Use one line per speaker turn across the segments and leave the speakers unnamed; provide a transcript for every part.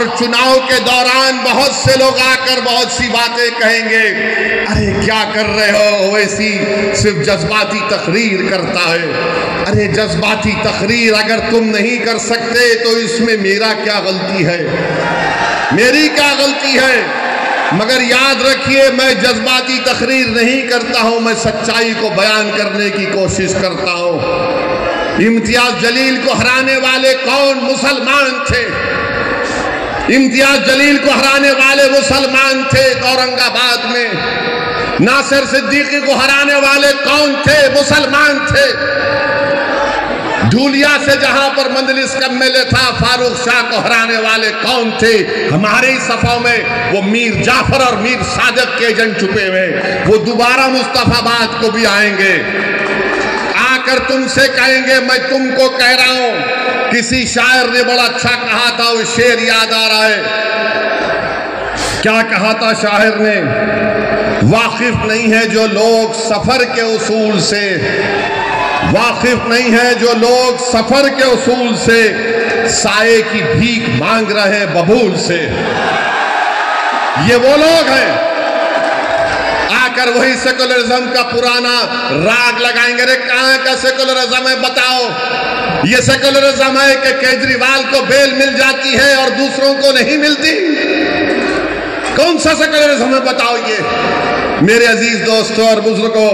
और चुनाव के दौरान बहुत से लोग आकर बहुत सी बातें कहेंगे, अरे क्या कर रहे हो, वैसी सिर्फ जज्बाती तकरीर करता है। अरे जज्बाती तकरीर अगर तुम नहीं कर सकते तो इसमें मेरा क्या गलती है, मेरी क्या गलती है? मगर याद रखिए, मैं जज्बाती तकरीर नहीं करता हूं, मैं सच्चाई को बयान करने की कोशिश करता हूं। इम्तियाज जलील को हराने वाले कौन? मुसलमान थे। इम्तियाज जलील को हराने वाले मुसलमान थे औरंगाबाद में। नासिर सिद्दीकी को हराने वाले कौन थे? मुसलमान थे। धूलिया से जहां पर मंजलिस का मेले था, फारूक शाह को हराने वाले कौन थे? हमारे ही सफों में वो मीर जाफर और मीर सादक के एजेंट छुपे हुए, वो दोबारा मुस्तफाबाद को भी आएंगे, आकर तुमसे कहेंगे मैं तुमको कह रहा हूं। किसी शायर ने बड़ा अच्छा कहा था, वो शेर याद आ रहा है। क्या कहा था शायर ने? वाकिफ नहीं है जो लोग सफर के उसूल से, वाकिफ नहीं है जो लोग सफर के उसूल से, साये की भीख मांग रहे हैं बबूल से। ये वो लोग हैं आकर वही सेकुलरिज्म का पुराना राग लगाएंगे। अरे कहां का सेकुलरिज्म है बताओ? ये सेकुलरिज्म है कि केजरीवाल को बेल मिल जाती है और दूसरों को नहीं मिलती? कौन सा सेकुलरिज्म है बताओ ये? मेरे अजीज दोस्तों और बुजुर्गों,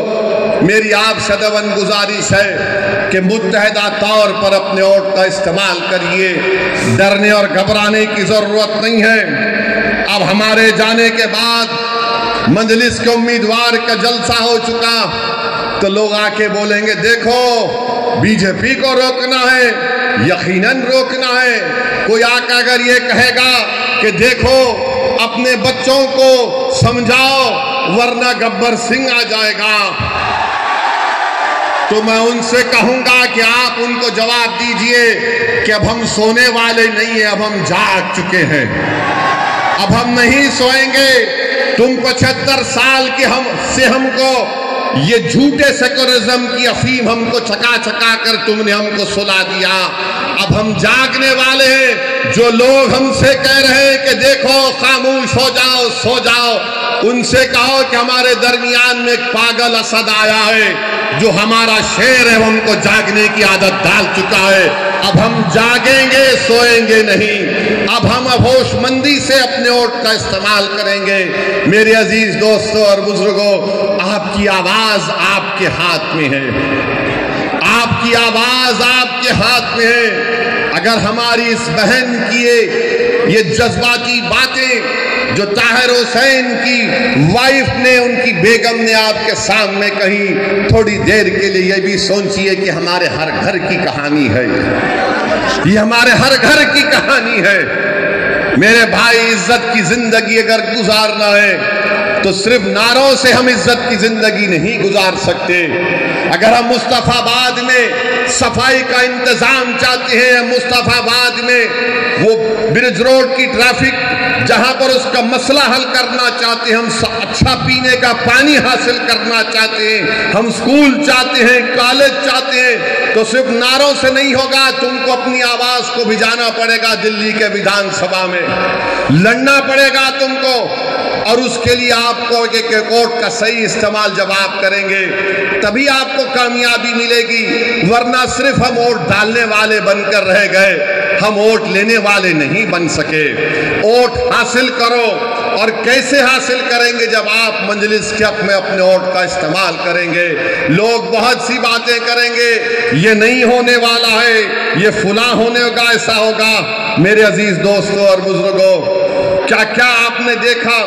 मेरी आप सदवन गुजारिश है कि मुत्तहदा तौर पर अपने वोट का इस्तेमाल करिए। डरने और घबराने की जरूरत नहीं है। अब हमारे जाने के बाद मंजलिस के उम्मीदवार का जलसा हो चुका तो लोग आके बोलेंगे देखो बीजेपी को रोकना है, यकीनन रोकना है। कोई आकर अगर ये कहेगा कि देखो अपने बच्चों को समझाओ वरना गब्बर सिंह आ जाएगा, तो मैं उनसे कहूंगा कि आप उनको जवाब दीजिए कि अब हम सोने वाले नहीं है, अब हम जाग चुके हैं, अब हम नहीं सोएंगे। तुम 75 साल के हमको ये झूठे सेकुलरिज्म की अफीम हमको चका चका कर तुमने हमको सुला दिया। अब हम जागने वाले हैं। जो लोग हमसे कह रहे हैं कि देखो खामोश हो जाओ, सो जाओ, उनसे कहो कि हमारे दरमियान में एक पागल असद आया है जो हमारा शेर है, वो हमको जागने की आदत डाल चुका है। अब हम जागेंगे, सोएंगे नहीं। अब हम होशमंदी से अपने वोट का इस्तेमाल करेंगे। मेरे अजीज दोस्तों और बुजुर्गों, आपकी आवाज आपके हाथ में है, आपकी आवाज आपके हाथ में है। अगर हमारी इस बहन की ये जज्बाती बातें जो ताहिर हुसैन की वाइफ ने, उनकी बेगम ने आपके सामने कही, थोड़ी देर के लिए ये भी सोचिए कि हमारे हर घर की कहानी है, ये हमारे हर घर की कहानी है। मेरे भाई, इज्जत की जिंदगी अगर गुजारना है तो सिर्फ नारों से हम इज्जत की जिंदगी नहीं गुजार सकते। अगर हम मुस्तफाबाद में सफाई का इंतजाम चाहते हैं, मुस्तफाबाद में वो ब्रिज रोड की ट्रैफिक जहां पर उसका मसला हल करना चाहते हैं, हम अच्छा पीने का पानी हासिल करना चाहते हैं, हम स्कूल चाहते हैं, कॉलेज चाहते हैं, तो सिर्फ नारों से नहीं होगा। तुमको अपनी आवाज को भिजाना पड़ेगा, दिल्ली के विधानसभा में लड़ना पड़ेगा तुमको, और उसके लिए आपको एक वोट का सही इस्तेमाल जब आप करेंगे तभी आपको कामयाबी मिलेगी। वरना सिर्फ हम वोट डालने वाले बनकर रह गए, हम वोट लेने वाले नहीं बन सके। वोट हासिल करो, और कैसे हासिल करेंगे? जब आप मंजलिस के में अपने वोट का इस्तेमाल करेंगे। लोग बहुत सी बातें करेंगे, ये नहीं होने वाला है, ये फुला होने होगा, ऐसा होगा। मेरे अजीज दोस्तों और बुजुर्गों, क्या क्या आपने देखा?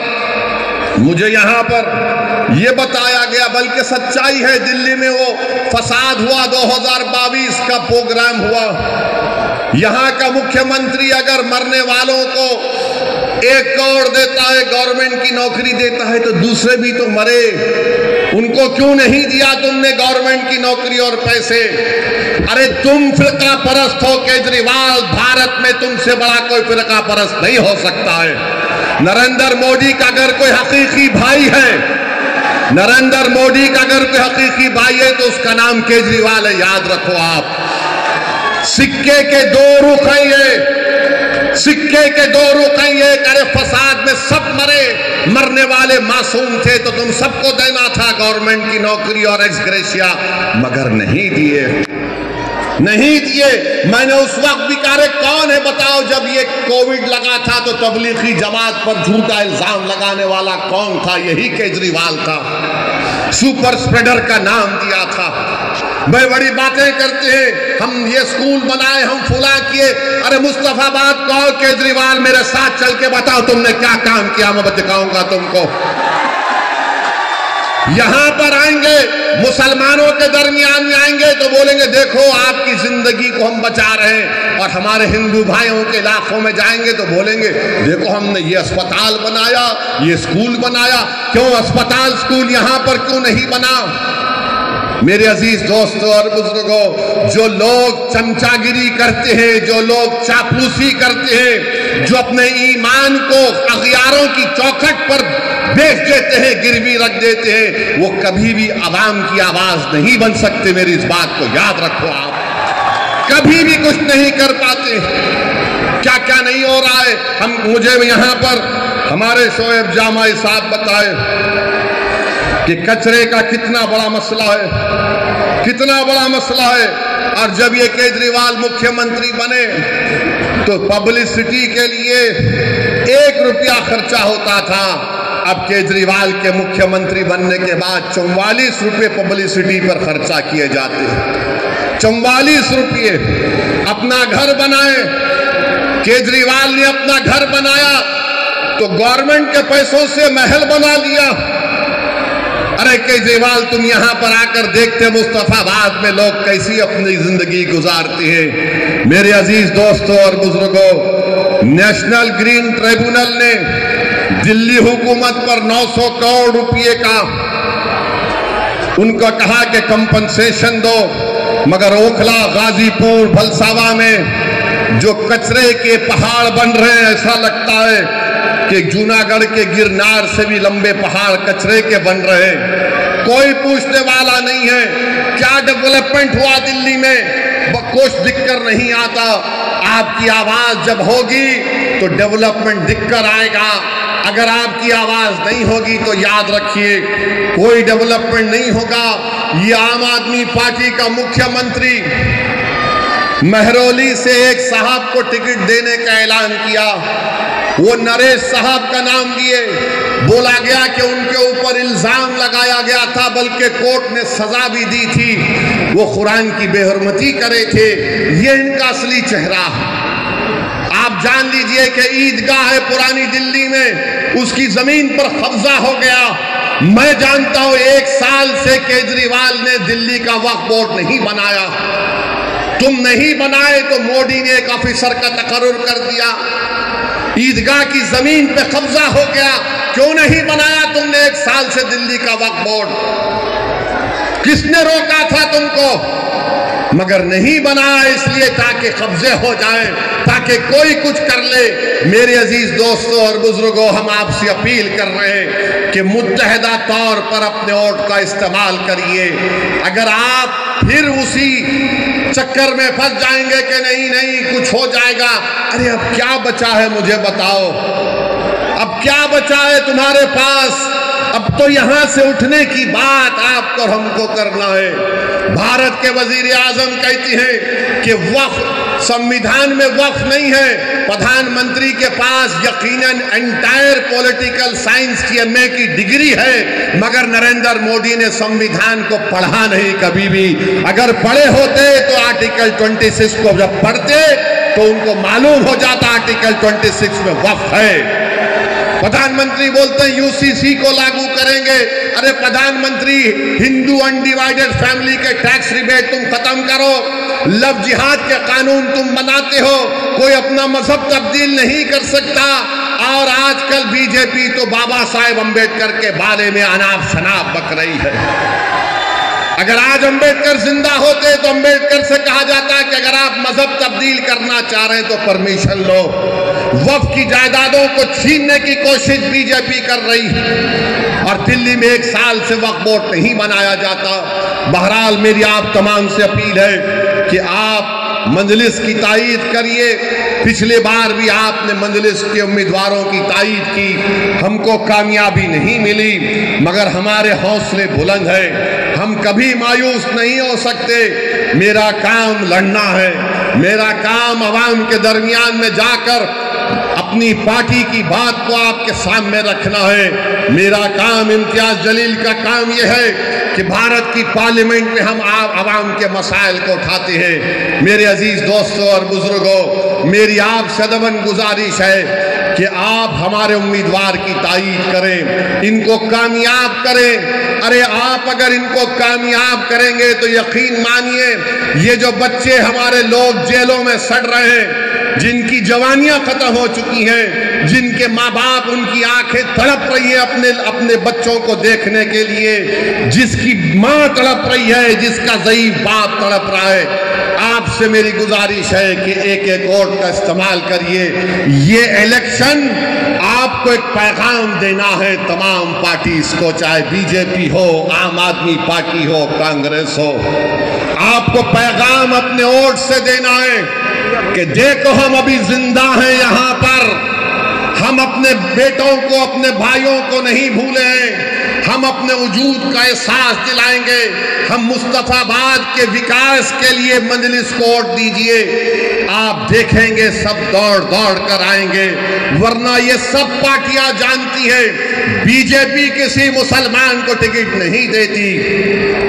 मुझे यहाँ पर यह बताया गया, बल्कि सच्चाई है, दिल्ली में वो फसाद हुआ, 2022 का प्रोग्राम हुआ। यहाँ का मुख्यमंत्री अगर मरने वालों को 1 करोड़ देता है, गवर्नमेंट की नौकरी देता है, तो दूसरे भी तो मरे, उनको क्यों नहीं दिया तुमने गवर्नमेंट की नौकरी और पैसे? अरे तुम फिरका परस्त हो केजरीवाल, भारत में तुमसे बड़ा कोई फिरका परस्त नहीं हो सकता है। नरेंद्र मोदी का अगर कोई हकीकी भाई है, नरेंद्र मोदी का अगर कोई हकीकी भाई है तो उसका नाम केजरीवाल है, याद रखो आप। सिक्के के 2 रुख हैं ये। सिक्के के दो रुख हैं, ये करे फसाद में सब मरे, मरने वाले मासूम थे तो तुम सबको देना था गवर्नमेंट की नौकरी और एक्स ग्रेशिया, मगर नहीं दिए, नहीं दिए। मैंने उस वक्त भी कहा कौन है बताओ, जब ये कोविड लगा था तो तबलीगी जमात पर झूठा इल्जाम लगाने वाला कौन था? यही केजरीवाल था, सुपर स्प्रेडर का नाम दिया था। बड़ी बड़ी बातें करते हैं, हम ये स्कूल बनाए, हम फुला किए। अरे मुस्तफाबाद कहो, केजरीवाल मेरे साथ चल के बताओ तुमने क्या काम किया, मैं दिखाऊंगा तुमको। यहां पर आएंगे, मुसलमानों के दरमियान में आएंगे तो बोलेंगे देखो आपकी जिंदगी को हम बचा रहे हैं, और हमारे हिंदू भाइयों के इलाकों में जाएंगे तो बोलेंगे देखो हमने ये अस्पताल बनाया, ये स्कूल बनाया। क्यों अस्पताल स्कूल यहां पर क्यों नहीं बना? मेरे अजीज दोस्तों और बुजुर्गों, जो लोग चमचागिरी करते हैं, जो लोग चापलूसी करते हैं, जो अपने ईमान को अगियारों की चौखट पर बेच देते हैं, गिरवी रख देते हैं, वो कभी भी आवाम की आवाज नहीं बन सकते। मेरी इस बात को याद रखो, आप कभी भी कुछ नहीं कर पाते। क्या क्या नहीं हो रहा है। मुझे यहाँ पर हमारे शोएब जामाई साहब बताए कि कचरे का कितना बड़ा मसला है, कितना बड़ा मसला है। और जब ये केजरीवाल मुख्यमंत्री बने तो पब्लिसिटी के लिए 1 रुपया खर्चा होता था। अब केजरीवाल के मुख्यमंत्री बनने के बाद 44 रुपये पब्लिसिटी पर खर्चा किए जाते हैं। 44 रुपये। अपना घर बनाए, केजरीवाल ने अपना घर बनाया तो गवर्नमेंट के पैसों से महल बना लिया। अरे केजरीवाल तुम यहां पर आकर देखते मुस्तफाबाद में लोग कैसी अपनी जिंदगी गुजारते हैं। मेरे अजीज दोस्तों और बुजुर्गों, नेशनल ग्रीन ट्रिब्यूनल ने दिल्ली हुकूमत पर 900 करोड़ रुपए का उनका कहा कि कंपनसेशन दो, मगर ओखला, गाजीपुर, भलसावा में जो कचरे के पहाड़ बन रहे हैं, ऐसा लगता है कि जूनागढ़ के गिरनार से भी लंबे पहाड़ कचरे के बन रहे हैं। कोई पूछने वाला नहीं है क्या डेवलपमेंट हुआ दिल्ली में, कुछ दिक्कत नहीं आता। आपकी आवाज जब होगी तो डेवलपमेंट दिक्कत आएगा, अगर आपकी आवाज नहीं होगी तो याद रखिए कोई डेवलपमेंट नहीं होगा। ये आम आदमी पार्टी का मुख्यमंत्री महरौली से एक साहब को टिकट देने का ऐलान किया, वो नरेश साहब का नाम दिए। बोला गया कि उनके ऊपर इल्जाम लगाया गया था, बल्कि कोर्ट ने सजा भी दी थी, वो कुरान की बेहरमती करे थे। ये इनका असली चेहरा। आप जान लीजिए कि ईदगाह है पुरानी दिल्ली में, उसकी जमीन पर कब्जा हो गया। मैं जानता हूं 1 साल से केजरीवाल ने दिल्ली का वक्फ बोर्ड नहीं बनाया। तुम नहीं बनाए तो मोदी ने एक ऑफिसर का तकर्रुर कर दिया। ईदगाह की जमीन पे कब्जा हो गया, क्यों नहीं बनाया तुमने 1 साल से दिल्ली का वक्फ बोर्ड? किसने रोका था तुमको? मगर नहीं बनाया इसलिए ताकि कब्जे हो जाए, ताकि कोई कुछ कर ले। मेरे अजीज दोस्तों और बुजुर्गों, हम आपसे अपील कर रहे हैं कि मुत्तहदा तौर पर अपने वोट का इस्तेमाल करिए। अगर आप फिर उसी चक्कर में फंस जाएंगे कि नहीं नहीं कुछ हो जाएगा, अरे अब क्या बचा है मुझे बताओ, अब क्या बचा है तुम्हारे पास? अब तो यहां से उठने की बात आपको हमको करना है। भारत के वजीर आजम कहती हैं कि वक्फ संविधान में वक्फ नहीं है। प्रधानमंत्री के पास यकीनन एंटायर पॉलिटिकल साइंस की MA की डिग्री है, मगर नरेंद्र मोदी ने संविधान को पढ़ा नहीं कभी भी। अगर पढ़े होते तो आर्टिकल 26 को जब पढ़ते तो उनको मालूम हो जाता आर्टिकल 26 में वक्फ है। प्रधानमंत्री बोलते हैं UCC को लागू करेंगे। अरे प्रधानमंत्री, हिंदू अनडिवाइडेड फैमिली के टैक्स रिबेट तुम खत्म करो, लव जिहाद के कानून तुम बनाते हो, कोई अपना मजहब तब्दील नहीं कर सकता। और आजकल बीजेपी तो बाबा साहेब अम्बेडकर के बारे में अनाप शनाप बक रही है। अगर आज अम्बेडकर जिंदा होते तो अम्बेडकर से कहा जाता कि अगर आप मजहब तब्दील करना चाह रहे हैं तो परमिशन लो। वक्फ की जायदादों को छीनने की कोशिश बीजेपी कर रही है और दिल्ली में 1 साल से वक्फ बोर्ड नहीं बनाया जाता। बहरहाल मेरी आप तमाम से अपील है कि आप मंजलिस की तायीद करिए। पिछले बार भी आपने मंजलिस के उम्मीदवारों की तायीद की, हमको कामयाबी नहीं मिली, मगर हमारे हौसले बुलंद है, हम कभी मायूस नहीं हो सकते। मेरा काम लड़ना है, मेरा काम अवाम के दरमियान में जाकर अपनी पार्टी की बात को आपके सामने रखना है। मेरा काम, इम्तियाज जलील का काम यह है कि भारत की पार्लियामेंट में हम आवाम के मसाइल को उठाते हैं। मेरे अजीज दोस्तों और बुजुर्गों, मेरी आपसे अदबन गुजारिश है कि आप हमारे उम्मीदवार की तायीद करें, इनको कामयाब करें। अरे आप अगर इनको कामयाब करेंगे तो यकीन मानिए, ये जो बच्चे हमारे लोग जेलों में सड़ रहे हैं, जिनकी जवानियां खत्म हो चुकी हैं, जिनके माँ बाप, उनकी आंखें तड़प रही हैं अपने बच्चों को देखने के लिए, जिसकी माँ तड़प रही है, जिसका ज़ईफ बाप तड़प रहा है, आपसे मेरी गुजारिश है कि एक एक वोट का इस्तेमाल करिए। ये इलेक्शन आपको एक पैगाम देना है तमाम पार्टीज को, चाहे बीजेपी हो, आम आदमी पार्टी हो, कांग्रेस हो। आपको पैगाम अपने वोट से देना है कि देखो हम अभी जिंदा हैं यहाँ पर, हम अपने बेटों को, अपने भाइयों को नहीं भूले हैं, हम अपने वजूद का एहसास दिलाएंगे। हम मुस्तफाबाद के विकास के लिए मंजलिस को वोट दीजिए, आप देखेंगे सब दौड़ दौड़ कर आएंगे। वरना ये सब पार्टियां जानती है बीजेपी किसी मुसलमान को टिकट नहीं देती।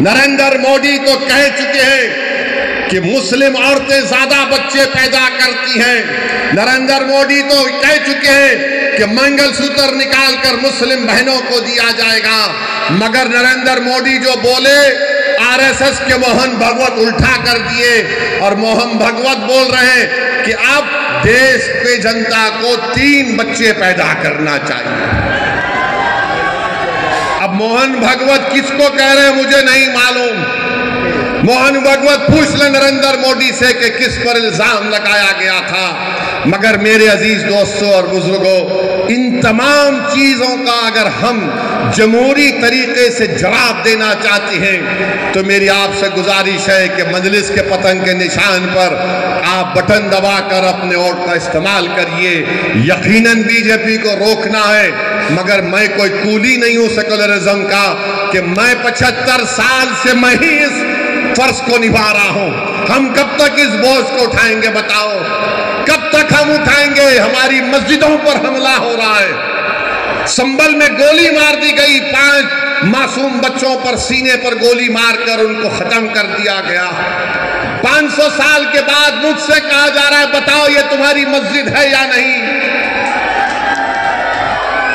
नरेंद्र मोदी तो कह चुके हैं कि मुस्लिम औरतें ज्यादा बच्चे पैदा करती हैं। नरेंद्र मोदी तो कह चुके हैं कि मंगलसूत्र निकालकर मुस्लिम बहनों को दिया जाएगा। मगर नरेंद्र मोदी जो बोले, आरएसएस के मोहन भगवत उल्टा कर दिए और मोहन भगवत बोल रहे हैं कि अब देश के जनता को 3 बच्चे पैदा करना चाहिए। अब मोहन भगवत किसको कह रहे हैं मुझे नहीं मालूम। मोहन भगवत पूछ ले नरेंद्र मोदी से कि किस पर इल्जाम लगाया गया था। मगर मेरे अजीज दोस्तों और बुजुर्गों, इन तमाम चीजों का अगर हम जमहूरी तरीके से जवाब देना चाहते हैं तो मेरी आपसे गुजारिश है कि मजलिस के पतंग के निशान पर आप बटन दबाकर अपने वोट का इस्तेमाल करिए। यकीनन बीजेपी को रोकना है, मगर मैं कोई कूली नहीं हूं सेकुलरिज्म का कि मैं 75 साल से मैं ही इस फर्ज को निभा रहा हूं। हम कब तक इस बोझ को उठाएंगे बताओ? कब तक हम उठाएंगे? हमारी मस्जिदों पर हमला हो रहा है। संभल में गोली मार दी गई, 5 मासूम बच्चों पर सीने पर गोली मारकर उनको खत्म कर दिया गया। 500 साल के बाद मुझसे कहा जा रहा है बताओ ये तुम्हारी मस्जिद है या नहीं।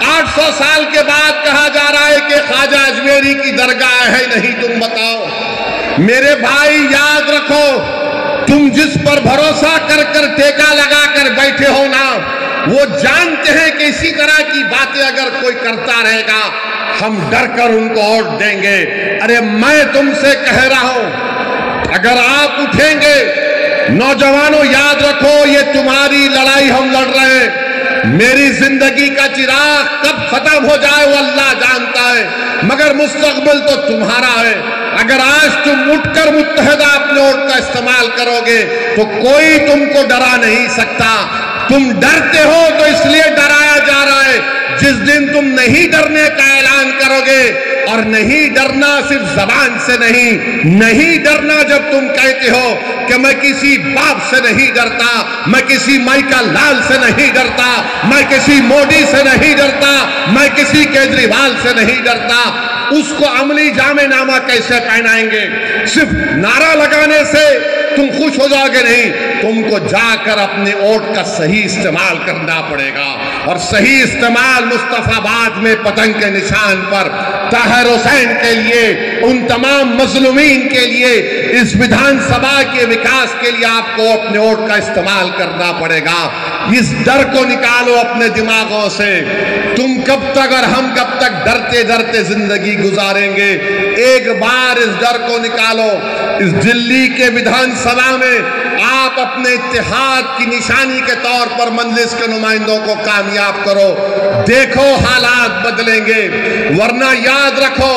800 साल के बाद कहा जा रहा है कि ख्वाजा अजमेरी की दरगाह है नहीं, तुम बताओ। मेरे भाई याद रखो, तुम जिस पर भरोसा कर कर टेका लगा कर बैठे हो ना, वो जानते हैं कि इसी तरह की बातें अगर कोई करता रहेगा हम डर कर उनको वोट देंगे। अरे मैं तुमसे कह रहा हूं, अगर आप उठेंगे, नौजवानों याद रखो ये तुम्हारी लड़ाई हम लड़ रहे हैं। मेरी जिंदगी का चिराग कब खत्म हो जाए वो अल्लाह जानता है, मगर मुस्तकबिल तो तुम्हारा है। अगर आज तुम उठकर मुत्तहदा अपने वोट का इस्तेमाल करोगे तो कोई तुमको डरा नहीं सकता। तुम डरते हो तो इसलिए डराया जा रहा है। जिस दिन तुम नहीं डरने का ऐलान करोगे, और नहीं डरना सिर्फ जबान से नहीं डरना जब तुम कहते हो कि मैं किसी बाप से नहीं डरता, मैं किसी माइका लाल से नहीं डरता, मैं किसी मोदी से नहीं डरता, मैं किसी केजरीवाल से नहीं डरता, उसको अमली जामेनामा कैसे पहनाएंगे? सिर्फ नारा लगाने से तुम खुश हो जाओगे नहीं, तुमको जाकर अपने वोट का सही इस्तेमाल करना पड़ेगा। और सही इस्तेमाल मुस्तफाबाद में पतंग के निशान पर ताहिर हुसैन के लिए, उन तमाम मजलूमीन के लिए, इस विधानसभा के विकास के लिए आपको अपने वोट का इस्तेमाल करना पड़ेगा। इस डर को निकालो अपने दिमागों से। तुम कब तक और हम कब तक डरते डरते जिंदगी गुजारेंगे? एक बार इस डर को निकालो। इस दिल्ली के विधानसभा में आप अपने इत्तेहाद की निशानी के तौर पर मजलिस के नुमाइंदों को कामयाब करो। देखो हालात बदलेंगे। वरना याद रखो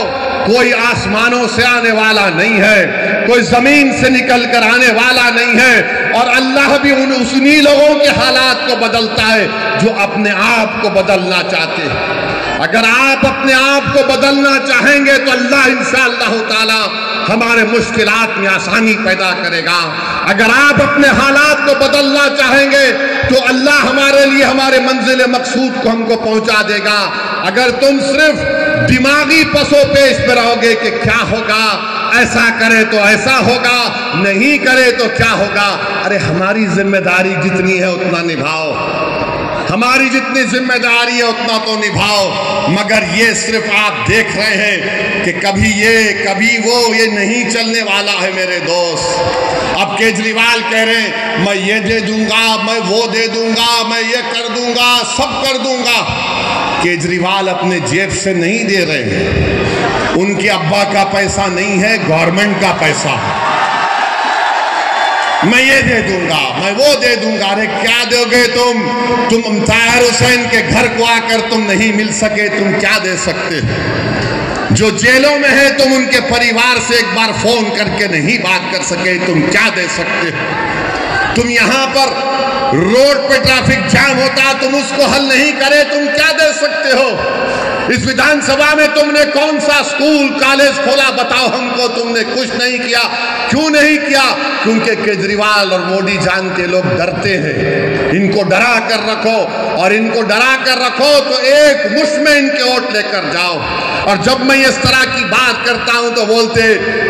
कोई आसमानों से आने वाला नहीं है, कोई जमीन से निकल कर आने वाला नहीं है। और अल्लाह भी उन्हीं लोगों के हालात को बदलता है जो अपने आप को बदलना चाहते हैं। अगर आप अपने आप को बदलना चाहेंगे तो अल्लाह इंशाअल्लाह ताला हमारे मुश्किलात में आसानी पैदा करेगा। अगर आप अपने हालात को बदलना चाहेंगे तो अल्लाह हमारे लिए हमारे मंजिल मकसूद को हमको पहुंचा देगा। अगर तुम सिर्फ दिमागी पसोपेश पे रहोगे कि क्या होगा, ऐसा करे तो ऐसा होगा, नहीं करे तो क्या होगा, अरे हमारी जिम्मेदारी जितनी है उतना निभाओ, हमारी जितनी जिम्मेदारी है उतना तो निभाओ। मगर ये सिर्फ आप देख रहे हैं कि कभी ये कभी वो, ये नहीं चलने वाला है मेरे दोस्त। अब केजरीवाल कह रहे हैं मैं ये दे दूंगा, मैं वो दे दूंगा, मैं ये कर दूंगा, सब कर दूंगा। केजरीवाल अपने जेब से नहीं दे रहे हैं, उनके अब्बा का पैसा नहीं है, गवर्नमेंट का पैसा है। मैं ये दे दूंगा, मैं वो दे दूंगा। अरे क्या दोगे तुम ताहिर हुसैन के घर को आकर तुम नहीं मिल सके, तुम क्या दे सकते हो? जो जेलों में है तुम उनके परिवार से एक बार फोन करके नहीं बात कर सके, तुम क्या दे सकते हो? तुम यहां पर रोड पे ट्रैफिक जाम होता, तुम उसको हल नहीं करे, तुम क्या दे सकते हो? इस विधानसभा में तुमने कौन सा स्कूल कॉलेज खोला बताओ हमको? तुमने कुछ नहीं किया। क्यों नहीं किया? क्योंकि केजरीवाल और मोदी जानते लोग डरते हैं। इनको डरा कर रखो, और इनको डरा कर रखो तो एक मुश्त में इनके वोट लेकर जाओ। और जब मैं इस तरह की बात करता हूं तो बोलते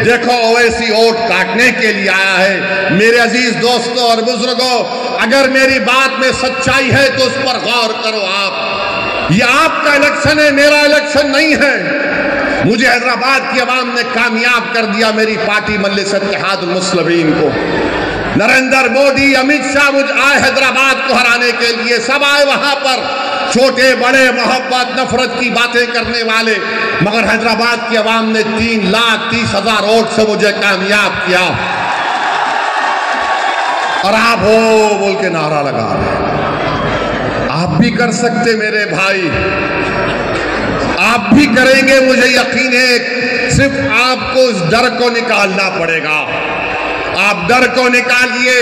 देखो ओवैसी वोट काटने के लिए आया है। मेरे अजीज दोस्तों और बुजुर्गों, अगर मेरी बात में सच्चाई है तो उस पर गौर करो। ये आपका इलेक्शन है, मेरा इलेक्शन नहीं है। मुझे हैदराबाद की आवाम ने कामयाब कर दिया, मेरी पार्टी मजलिस इत्तेहादुल मुस्लिमीन को। नरेंद्र मोदी, अमित शाह मुझ आए हैदराबाद को हराने के लिए, सब आए वहां पर, छोटे बड़े मोहब्बत नफरत की बातें करने वाले। मगर हैदराबाद की आवाम ने 3,30,000 वोट से मुझे कामयाब किया। और आप हो बोल के नारा लगा रहे। आप भी कर सकते मेरे भाई, आप भी करेंगे, मुझे यकीन है। सिर्फ आपको उस डर को निकालना पड़ेगा। आप डर को निकालिए,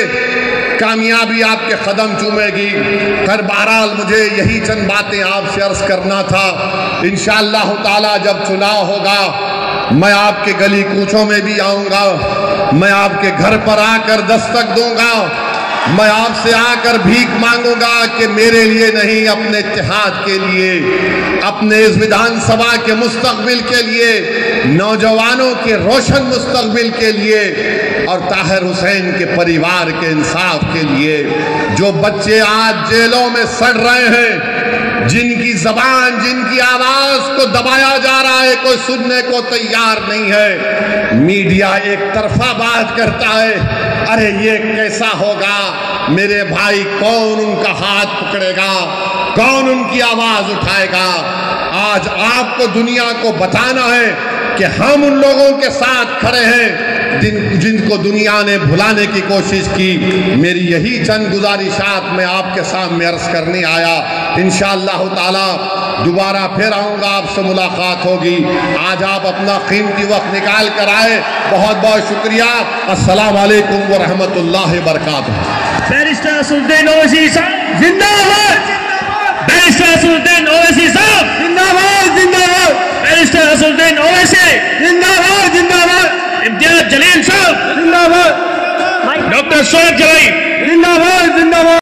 कामयाबी आपके कदम चूमेगी। खैर बहरहाल मुझे यही चंद बातें आपसे अर्ज करना था। इंशाअल्लाह ताला जब चुनाव होगा मैं आपके गली कूचों में भी आऊंगा, मैं आपके घर पर आकर दस्तक दूंगा, मैं आपसे आकर भीख मांगूंगा कि मेरे लिए नहीं, अपने इत्तेहाद के लिए, अपने इस विधानसभा के मुस्तकबिल के लिए, नौजवानों के रोशन मुस्तकबिल के लिए, और ताहिर हुसैन के परिवार के इंसाफ के लिए। जो बच्चे आज जेलों में सड़ रहे हैं, जिनकी जबान, जिनकी आवाज को दबाया जा रहा है, कोई सुनने को तैयार नहीं है। मीडिया एक तरफा बात करता है, अरे ये कैसा होगा मेरे भाई, कौन उनका हाथ पकड़ेगा, कौन उनकी आवाज उठाएगा? आज आपको दुनिया को बताना है कि हम उन लोगों के साथ खड़े हैं जिनको दुनिया ने भुलाने की कोशिश की। मेरी यही चंद गुजारिशात मैं आपके सामने अर्ज करने आया। इंशाअल्लाह ताला दोबारा फिर आऊँगा, आपसे मुलाकात होगी। आज आप अपना कीमती वक्त निकाल कर आए, बहुत बहुत शुक्रिया। अस्सलाम वालेकुम व रहमतुल्लाहि व बरकातुहू।
बैरिस्टर असदुद्दीन ओवैसी साहब जिंदाबाद, बैरिस्टर असदुद्दीन ओवैसी साहब जिंदाबाद, जिंदाबाद, बैरिस्टर असदुद्दीन ओवैसी जिंदाबाद, जिंदाबाद, इम्तियाज जलील साहब जिंदाबाद, डॉक्टर शोएब जलाई जिंदाबाद, जिंदाबाद।